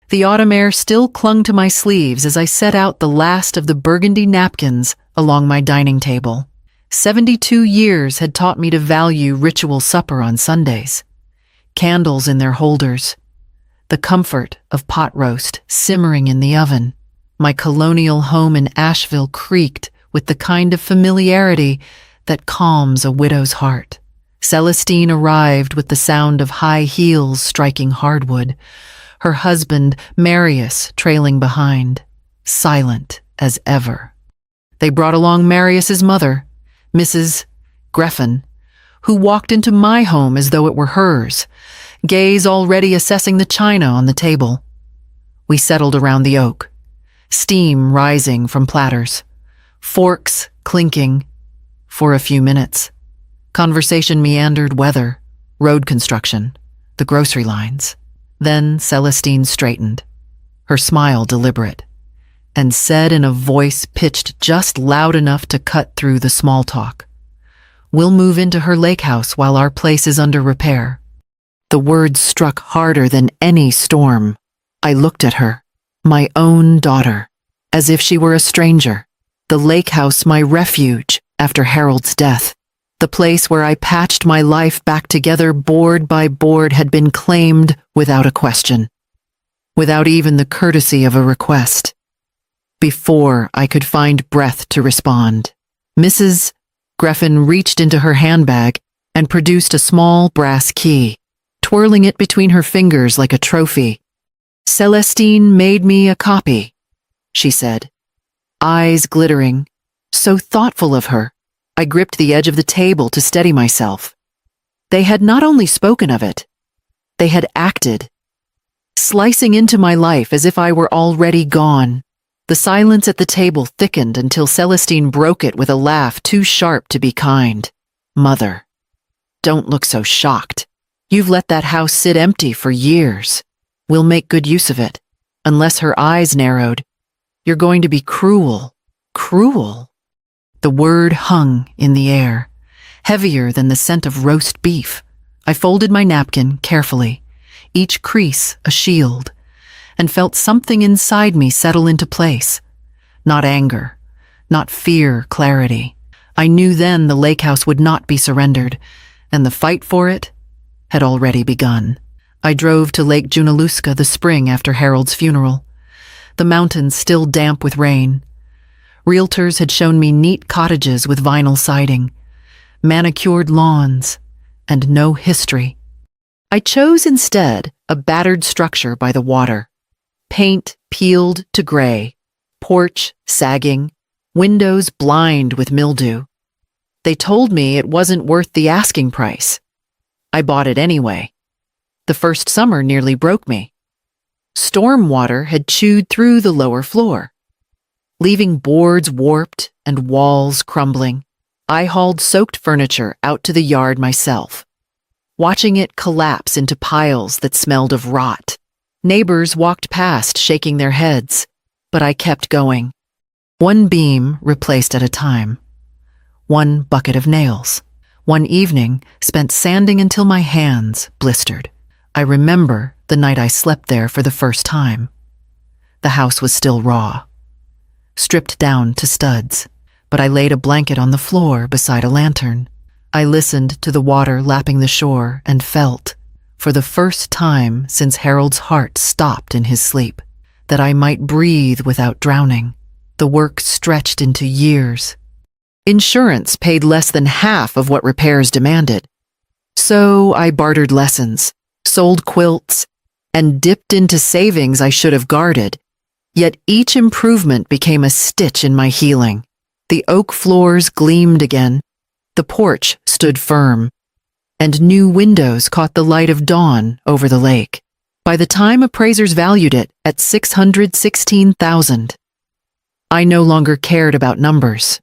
The autumn air still clung to my sleeves as I set out the last of the burgundy napkins along my dining table. 72 years had taught me to value ritual supper on Sundays. Candles in their holders, the comfort of pot roast simmering in the oven. My colonial home in Asheville creaked with the kind of familiarity that calms a widow's heart. Celestine arrived with the sound of high heels striking hardwood, her husband, Marius, trailing behind, silent as ever. They brought along Marius's mother, Mrs. Greffin, who walked into my home as though it were hers, gaze already assessing the china on the table. We settled around the oak, steam rising from platters, forks clinking. For a few minutes, conversation meandered weather, road construction, the grocery lines. Then Celestine straightened, her smile deliberate, and said in a voice pitched just loud enough to cut through the small talk, "We'll move into her lakehouse while our place is under repair." The words struck harder than any storm. I looked at her, my own daughter, as if she were a stranger. The lakehouse, my refuge after Harold's death. The place where I patched my life back together board by board had been claimed without a question, without even the courtesy of a request. Before I could find breath to respond, Mrs. Greffin reached into her handbag and produced a small brass key, twirling it between her fingers like a trophy. "Celestine made me a copy," she said, eyes glittering, so thoughtful of her. I gripped the edge of the table to steady myself. They had not only spoken of it, they had acted, slicing into my life as if I were already gone. The silence at the table thickened until Celestine broke it with a laugh too sharp to be kind. "Mother, don't look so shocked. You've let that house sit empty for years. We'll make good use of it." Unless her eyes narrowed, "You're going to be cruel, cruel." The word hung in the air, heavier than the scent of roast beef. I folded my napkin carefully, each crease a shield, and felt something inside me settle into place. Not anger, not fear, clarity. I knew then the lakehouse would not be surrendered, and the fight for it had already begun. I drove to Lake Junaluska the spring after Harold's funeral, the mountains still damp with rain. Realtors had shown me neat cottages with vinyl siding, manicured lawns, and no history. I chose instead a battered structure by the water, paint peeled to gray, porch sagging, windows blind with mildew. They told me it wasn't worth the asking price. I bought it anyway. The first summer nearly broke me. Storm water had chewed through the lower floor, leaving boards warped and walls crumbling. I hauled soaked furniture out to the yard myself, watching it collapse into piles that smelled of rot. Neighbors walked past, shaking their heads, but I kept going. One beam replaced at a time. One bucket of nails. One evening spent sanding until my hands blistered. I remember the night I slept there for the first time. The house was still raw, stripped down to studs, but I laid a blanket on the floor beside a lantern. I listened to the water lapping the shore and felt, for the first time since Harold's heart stopped in his sleep, that I might breathe without drowning. The work stretched into years. Insurance paid less than half of what repairs demanded. So I bartered lessons, sold quilts, and dipped into savings I should have guarded. Yet each improvement became a stitch in my healing. The oak floors gleamed again, the porch stood firm, and new windows caught the light of dawn over the lake. By the time appraisers valued it at $616,000, I no longer cared about numbers.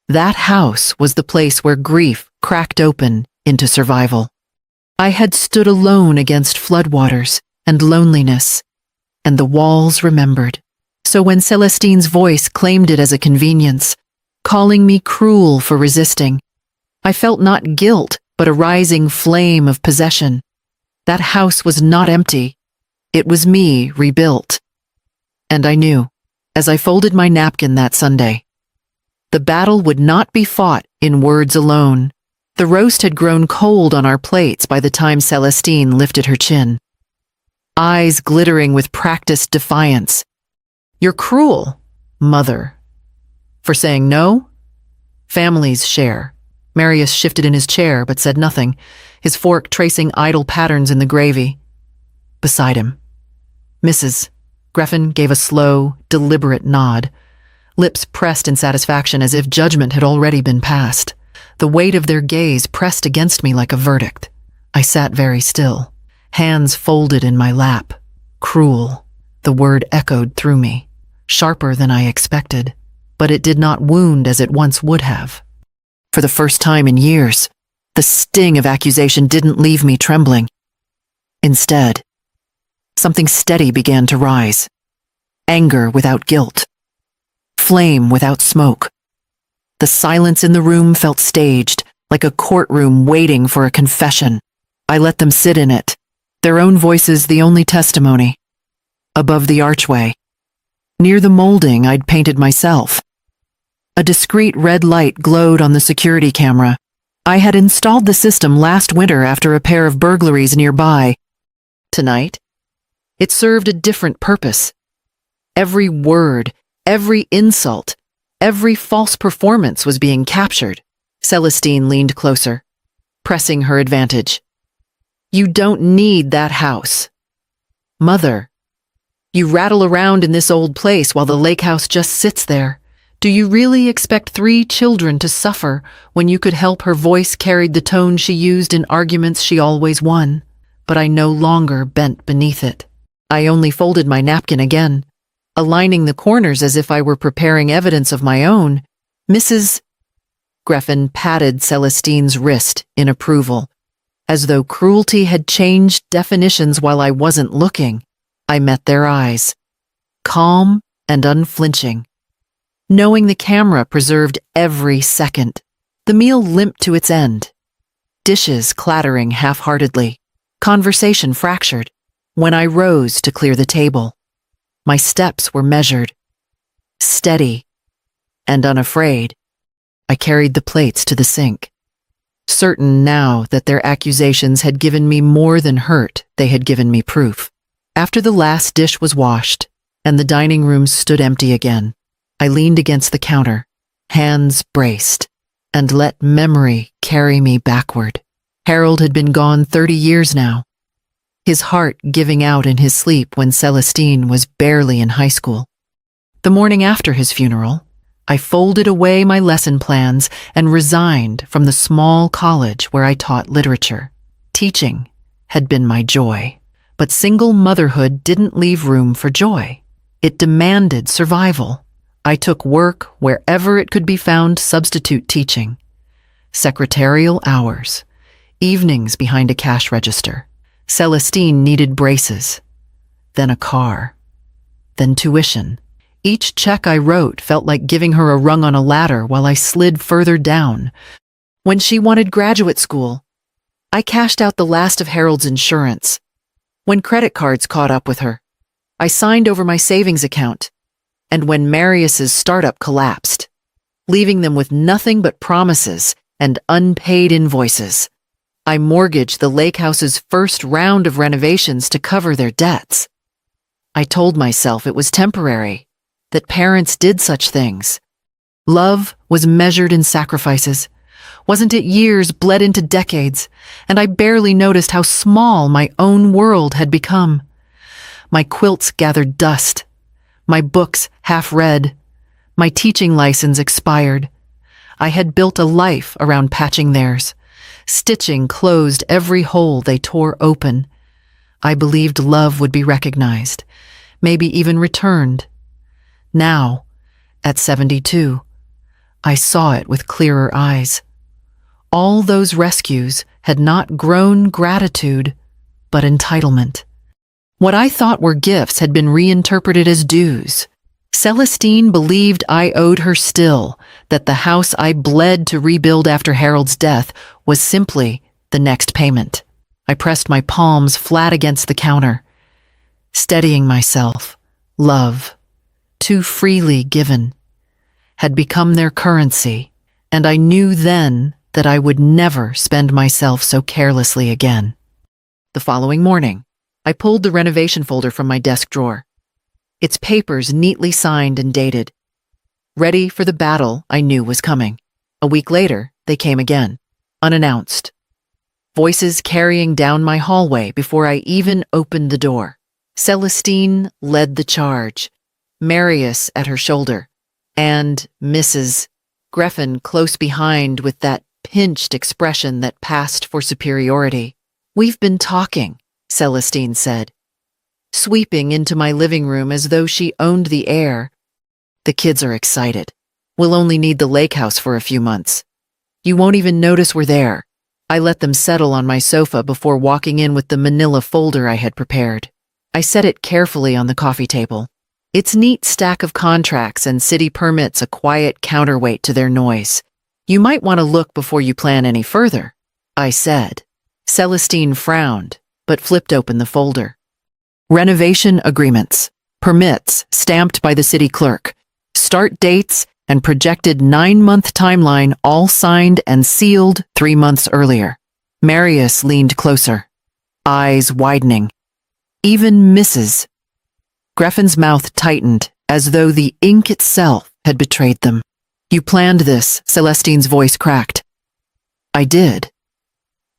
That house was the place where grief cracked open into survival. I had stood alone against floodwaters and loneliness, and the walls remembered. So when Celestine's voice claimed it as a convenience, calling me cruel for resisting, I felt not guilt, but a rising flame of possession. That house was not empty. It was me rebuilt. And I knew, as I folded my napkin that Sunday, the battle would not be fought in words alone. The roast had grown cold on our plates by the time Celestine lifted her chin, eyes glittering with practiced defiance. "You're cruel, Mother." "For saying no?" "Families share." Marius shifted in his chair but said nothing, his fork tracing idle patterns in the gravy. Beside him, Mrs. Greffin gave a slow, deliberate nod, lips pressed in satisfaction as if judgment had already been passed. The weight of their gaze pressed against me like a verdict. I sat very still, hands folded in my lap. Cruel. The word echoed through me, sharper than I expected, but it did not wound as it once would have. For the first time in years, the sting of accusation didn't leave me trembling. Instead, something steady began to rise. Anger without guilt. Flame without smoke. The silence in the room felt staged, like a courtroom waiting for a confession. I let them sit in it, their own voices the only testimony. Above the archway, near the molding I'd painted myself, a discreet red light glowed on the security camera. I had installed the system last winter after a pair of burglaries nearby. Tonight, it served a different purpose. Every word, every insult, every false performance was being captured. Celestine leaned closer, pressing her advantage. "You don't need that house. Mother, you rattle around in this old place while the lakehouse just sits there. Do you really expect 3 children to suffer when you could help her voice carried the tone she used in arguments she always won?" But I no longer bent beneath it. I only folded my napkin again, aligning the corners as if I were preparing evidence of my own. Mrs. Greffin patted Celestine's wrist in approval, as though cruelty had changed definitions while I wasn't looking. I met their eyes, calm and unflinching, knowing the camera preserved every second. The meal limped to its end, dishes clattering half-heartedly, conversation fractured. When I rose to clear the table, my steps were measured, steady, and unafraid. I carried the plates to the sink, certain now that their accusations had given me more than hurt, they had given me proof. After the last dish was washed, and the dining room stood empty again, I leaned against the counter, hands braced, and let memory carry me backward. Harold had been gone 30 years now, his heart giving out in his sleep when Celestine was barely in high school. The morning after his funeral, I folded away my lesson plans and resigned from the small college where I taught literature. Teaching had been my joy, but single motherhood didn't leave room for joy. It demanded survival. I took work wherever it could be found substitute teaching. Secretarial hours, evenings behind a cash register. Celestine needed braces, then a car, then tuition. Each check I wrote felt like giving her a rung on a ladder while I slid further down. When she wanted graduate school, I cashed out the last of Harold's insurance. When credit cards caught up with her, I signed over my savings account. And when Marius's startup collapsed, leaving them with nothing but promises and unpaid invoices, I mortgaged the lakehouse's first round of renovations to cover their debts. I told myself it was temporary, that parents did such things. Love was measured in sacrifices. Wasn't it years bled into decades, and I barely noticed how small my own world had become. My quilts gathered dust, my books half read, my teaching license expired. I had built a life around patching theirs. Stitching closed every hole they tore open. I believed love would be recognized, maybe even returned. Now, at 72, I saw it with clearer eyes. All those rescues had not grown gratitude, but entitlement. What I thought were gifts had been reinterpreted as dues. Celestine believed I owed her still, that the house I bled to rebuild after Harold's death was simply the next payment. I pressed my palms flat against the counter. Steadying myself, love, too freely given, had become their currency, and I knew then that I would never spend myself so carelessly again. The following morning, I pulled the renovation folder from my desk drawer. Its papers neatly signed and dated. Ready for the battle I knew was coming. A week later, they came again, unannounced. Voices carrying down my hallway before I even opened the door. Celestine led the charge, Marius at her shoulder, and Mrs. Greffin close behind with that pinched expression that passed for superiority. "We've been talking," Celestine said, sweeping into my living room as though she owned the air. "The kids are excited. We'll only need the lakehouse for a few months. You won't even notice we're there." I let them settle on my sofa before walking in with the manila folder I had prepared. I set it carefully on the coffee table, its neat stack of contracts and city permits a quiet counterweight to their noise. "You might want to look before you plan any further," I said. Celestine frowned, but flipped open the folder. Renovation agreements, permits stamped by the city clerk, start dates, and projected 9-month timeline all signed and sealed 3 months earlier. Marius leaned closer, eyes widening. Even Mrs. Greffin's mouth tightened as though the ink itself had betrayed them. "You planned this," Celestine's voice cracked. "I did,"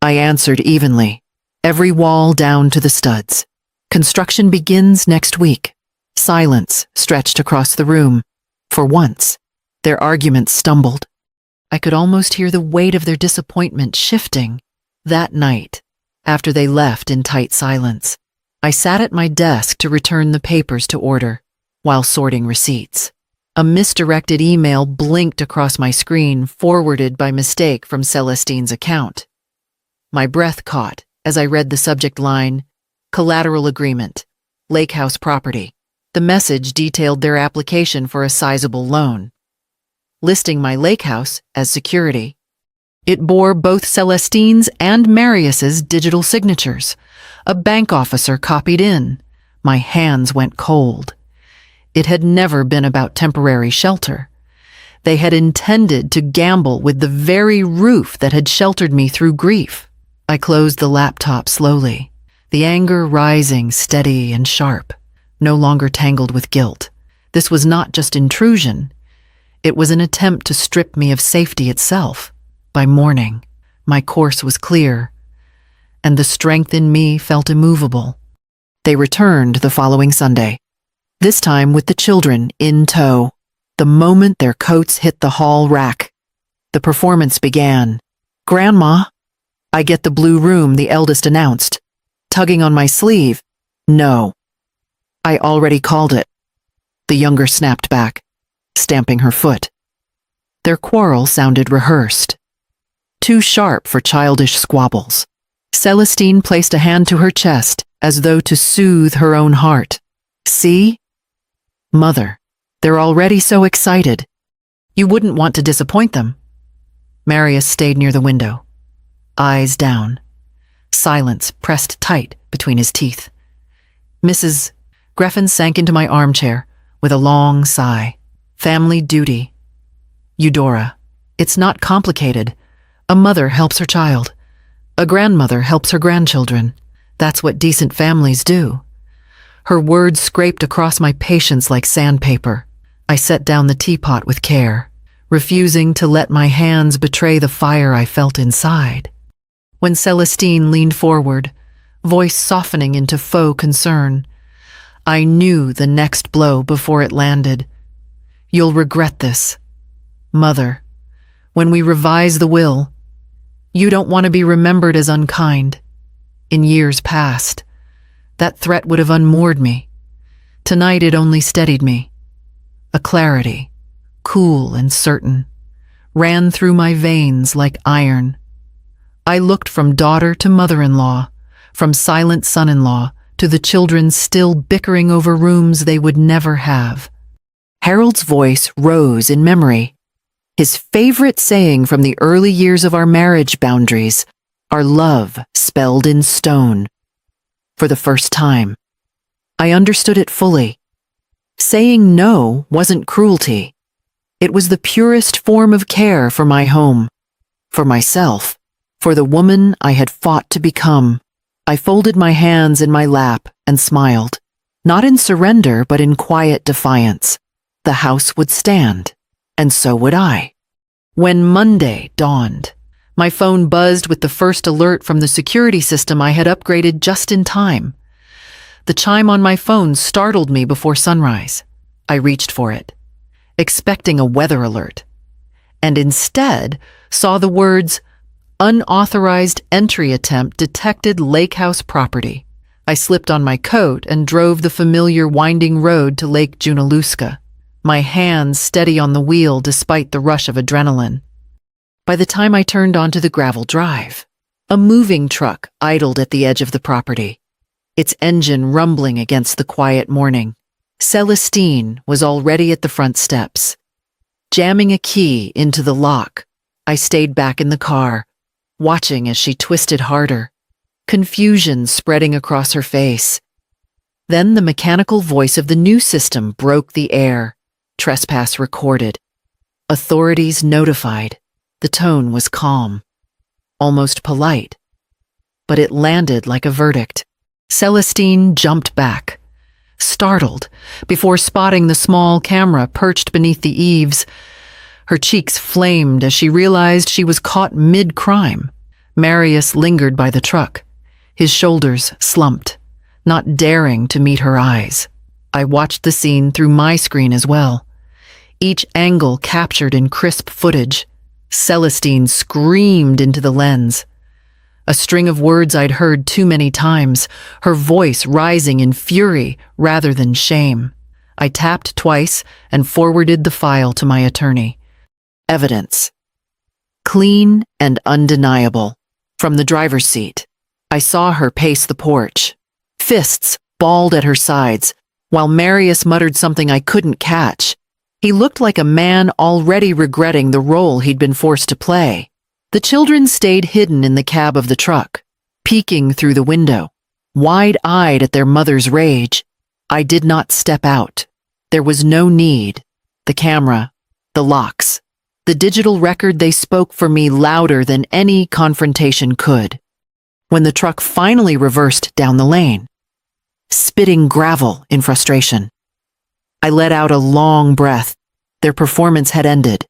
I answered evenly, every wall down to the studs. "Construction begins next week." Silence stretched across the room. For once, their argument stumbled. I could almost hear the weight of their disappointment shifting. That night, after they left in tight silence, I sat at my desk to return the papers to order, while sorting receipts. A misdirected email blinked across my screen, forwarded by mistake from Celestine's account. My breath caught as I read the subject line, "Collateral Agreement, Lakehouse Property." The message detailed their application for a sizable loan, listing my lakehouse as security. It bore both Celestine's and Marius's digital signatures. A bank officer copied in. My hands went cold. It had never been about temporary shelter. They had intended to gamble with the very roof that had sheltered me through grief. I closed the laptop slowly, the anger rising steady and sharp, no longer tangled with guilt. This was not just intrusion. It was an attempt to strip me of safety itself. By morning, my course was clear, and the strength in me felt immovable. They returned the following Sunday, this time with the children in tow. The moment their coats hit the hall rack, the performance began. "Grandma." "I get the blue room," the eldest announced, tugging on my sleeve. "No. I already called it." The younger snapped back, stamping her foot. Their quarrel sounded rehearsed, too sharp for childish squabbles. Celestine placed a hand to her chest as though to soothe her own heart. "See? Mother, they're already so excited. You wouldn't want to disappoint them." Marius stayed near the window, eyes down, silence pressed tight between his teeth. Mrs. Greffin sank into my armchair with a long sigh. "Family duty. Eudora, it's not complicated. A mother helps her child. A grandmother helps her grandchildren. That's what decent families do." Her words scraped across my patience like sandpaper. I set down the teapot with care, refusing to let my hands betray the fire I felt inside. When Celestine leaned forward, voice softening into faux concern, I knew the next blow before it landed. "You'll regret this. Mother, when we revise the will, you don't want to be remembered as unkind. In years past, that threat would have unmoored me. Tonight it only steadied me. A clarity, cool and certain, ran through my veins like iron. I looked from daughter to mother-in-law, from silent son-in-law to the children still bickering over rooms they would never have. Harold's voice rose in memory. His favorite saying from the early years of our marriage boundaries, our love spelled in stone. For the first time, I understood it fully. Saying no wasn't cruelty. It was the purest form of care for my home, for myself, for the woman I had fought to become. I folded my hands in my lap and smiled, not in surrender but in quiet defiance. The house would stand, and so would I. When Monday dawned, my phone buzzed with the first alert from the security system I had upgraded just in time. The chime on my phone startled me before sunrise. I reached for it, expecting a weather alert, and instead saw the words, "Unauthorized entry attempt detected lakehouse property." I slipped on my coat and drove the familiar winding road to Lake Junaluska, my hands steady on the wheel despite the rush of adrenaline. By the time I turned onto the gravel drive, a moving truck idled at the edge of the property, its engine rumbling against the quiet morning. Celestine was already at the front steps. Jamming a key into the lock, I stayed back in the car, watching as she twisted harder, confusion spreading across her face. Then the mechanical voice of the new system broke the air. Trespass recorded. Authorities notified. The tone was calm, almost polite, but it landed like a verdict. Celestine jumped back, startled, before spotting the small camera perched beneath the eaves. Her cheeks flamed as she realized she was caught mid-crime. Marius lingered by the truck, his shoulders slumped, not daring to meet her eyes. I watched the scene through my screen as well, each angle captured in crisp footage. Celestine screamed into the lens, a string of words I'd heard too many times, her voice rising in fury rather than shame. I tapped twice and forwarded the file to my attorney. Evidence. Clean and undeniable. From the driver's seat, I saw her pace the porch, fists balled at her sides, while Marius muttered something I couldn't catch. He looked like a man already regretting the role he'd been forced to play. The children stayed hidden in the cab of the truck, peeking through the window, wide-eyed at their mother's rage. I did not step out. There was no need. The camera, the locks, the digital record, they spoke for me louder than any confrontation could. When the truck finally reversed down the lane, spitting gravel in frustration, I let out a long breath. Their performance had ended,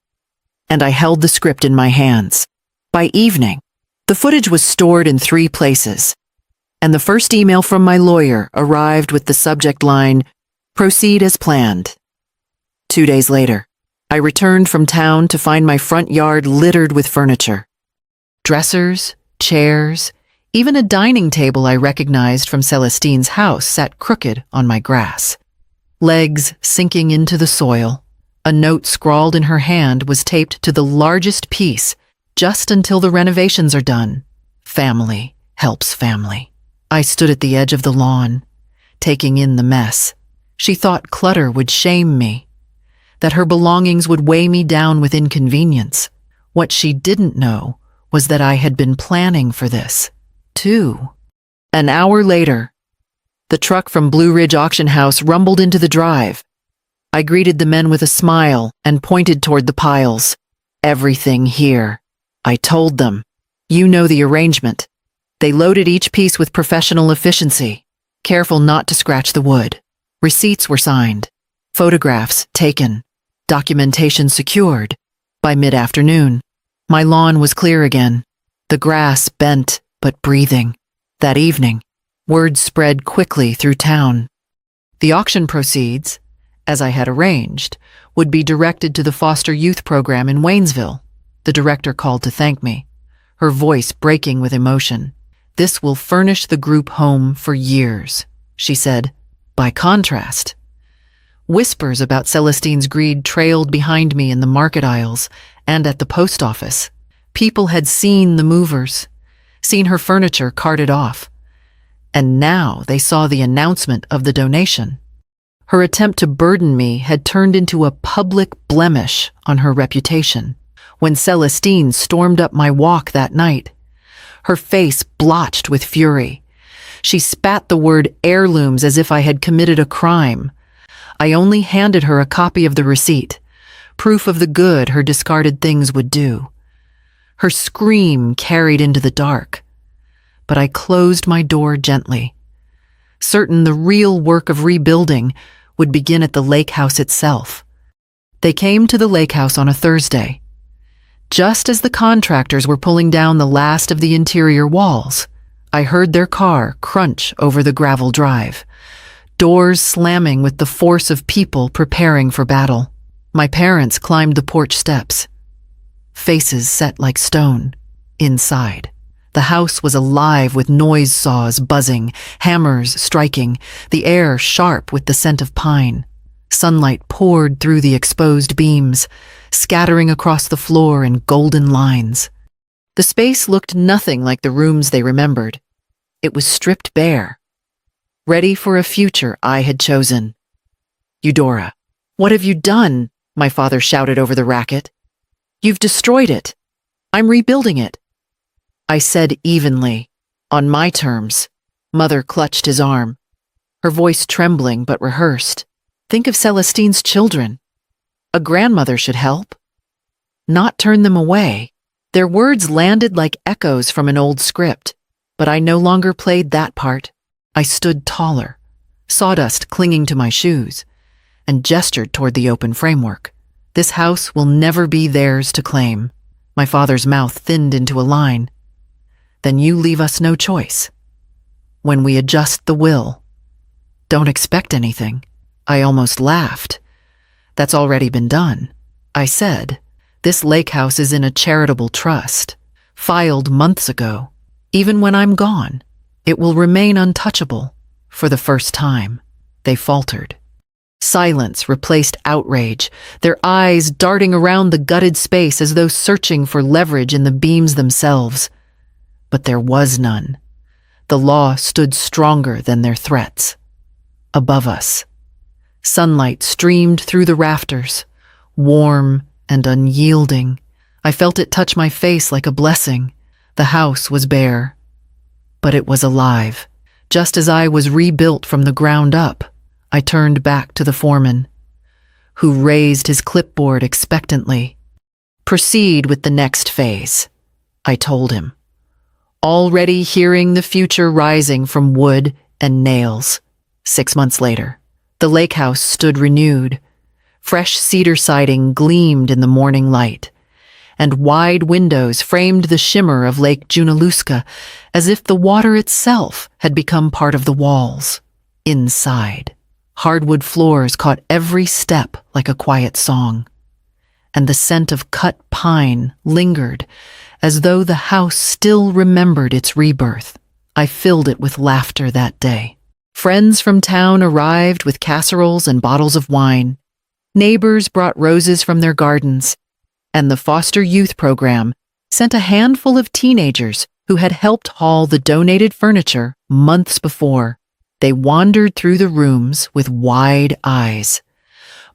and I held the script in my hands. By evening, the footage was stored in 3 places, and the first email from my lawyer arrived with the subject line, "Proceed as planned." 2 days later, I returned from town to find my front yard littered with furniture. Dressers, chairs, even a dining table I recognized from Celestine's house sat crooked on my grass. Legs sinking into the soil, a note scrawled in her hand was taped to the largest piece, "Just until the renovations are done. Family helps family." I stood at the edge of the lawn, taking in the mess. She thought clutter would shame me, that her belongings would weigh me down with inconvenience. What she didn't know was that I had been planning for this, too. An hour later, the truck from Blue Ridge Auction House rumbled into the drive. I greeted the men with a smile and pointed toward the piles. "Everything here." I told them. "You know the arrangement." They loaded each piece with professional efficiency, careful not to scratch the wood. Receipts were signed, photographs taken, documentation secured. By mid-afternoon, my lawn was clear again, the grass bent but breathing. That evening, word spread quickly through town. The auction proceeds, as I had arranged, would be directed to the foster youth program in Waynesville. The director called to thank me, her voice breaking with emotion. "This will furnish the group home for years," she said. By contrast, whispers about Celestine's greed trailed behind me in the market aisles and at the post office. People had seen the movers, seen her furniture carted off, and now they saw the announcement of the donation. Her attempt to burden me had turned into a public blemish on her reputation. When Celestine stormed up my walk that night, her face blotched with fury, She spat the word heirlooms as if I had committed a crime. I only handed her a copy of the receipt, proof of the good her discarded things would do. Her scream carried into the dark, but I closed my door gently, certain the real work of rebuilding would begin at the lake house itself. They came to the lake house on a Thursday, just as the contractors were pulling down the last of the interior walls. I heard their car crunch over the gravel drive, doors slamming with the force of people preparing for battle. My parents climbed the porch steps, faces set like stone. Inside, the house was alive with noise saws buzzing, hammers striking, the air sharp with the scent of pine. Sunlight poured through the exposed beams, scattering across the floor in golden lines. The space looked nothing like the rooms they remembered. It was stripped bare, ready for a future I had chosen. "Eudora, what have you done?" my father shouted over the racket. "You've destroyed it. I'm rebuilding it." I said evenly, "On my terms." Mother clutched his arm, her voice trembling but rehearsed. "Think of Celestine's children. A grandmother should help, not turn them away." Their words landed like echoes from an old script, but I no longer played that part. I stood taller, sawdust clinging to my shoes, and gestured toward the open framework. "This house will never be theirs to claim." My father's mouth thinned into a line. "Then you leave us no choice. When we adjust the will, don't expect anything." I almost laughed. "That's already been done," I said. "This lake house is in a charitable trust, filed months ago. Even when I'm gone, it will remain untouchable for the first time." They faltered. Silence replaced outrage, their eyes darting around the gutted space as though searching for leverage in the beams themselves. But there was none. The law stood stronger than their threats. Above us, sunlight streamed through the rafters, warm and unyielding. I felt it touch my face like a blessing. The house was bare, but it was alive. Just as I was rebuilt from the ground up, I turned back to the foreman, who raised his clipboard expectantly. "Proceed with the next phase," I told him, already hearing the future rising from wood and nails. 6 months later, the lake house stood renewed. Fresh cedar siding gleamed in the morning light, and wide windows framed the shimmer of Lake Junaluska as if the water itself had become part of the walls. Inside, hardwood floors caught every step like a quiet song, and the scent of cut pine lingered as though the house still remembered its rebirth. I filled it with laughter that day. Friends from town arrived with casseroles and bottles of wine. Neighbors brought roses from their gardens, and the foster youth program sent a handful of teenagers who had helped haul the donated furniture months before. They wandered through the rooms with wide eyes,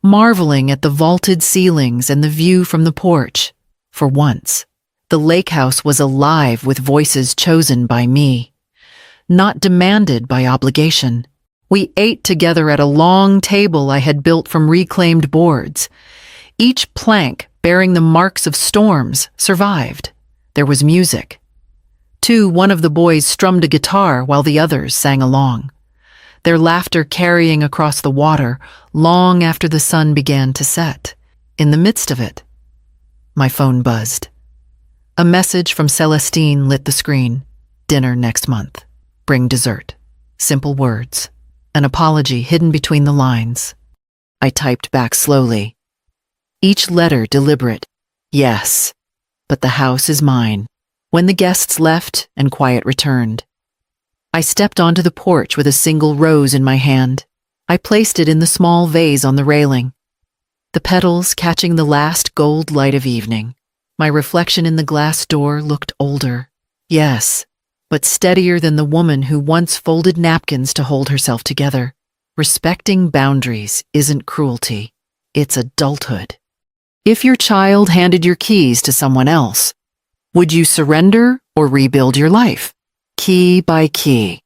marveling at the vaulted ceilings and the view from the porch. For once, the lake house was alive with voices chosen by me, not demanded by obligation. We ate together at a long table I had built from reclaimed boards. Each plank, bearing the marks of storms, survived. There was music. One of the boys strummed a guitar while the others sang along, their laughter carrying across the water long after the sun began to set. In the midst of it, my phone buzzed. A message from Celestine lit the screen. "Dinner next month. Bring dessert." Simple words, an apology hidden between the lines. I typed back slowly, each letter deliberate. "Yes, but the house is mine." When the guests left and quiet returned, I stepped onto the porch with a single rose in my hand. I placed it in the small vase on the railing, the petals catching the last gold light of evening. My reflection in the glass door looked older, yes, but steadier than the woman who once folded napkins to hold herself together. Respecting boundaries isn't cruelty, it's adulthood. If your child handed your keys to someone else, would you surrender or rebuild your life? Key by key.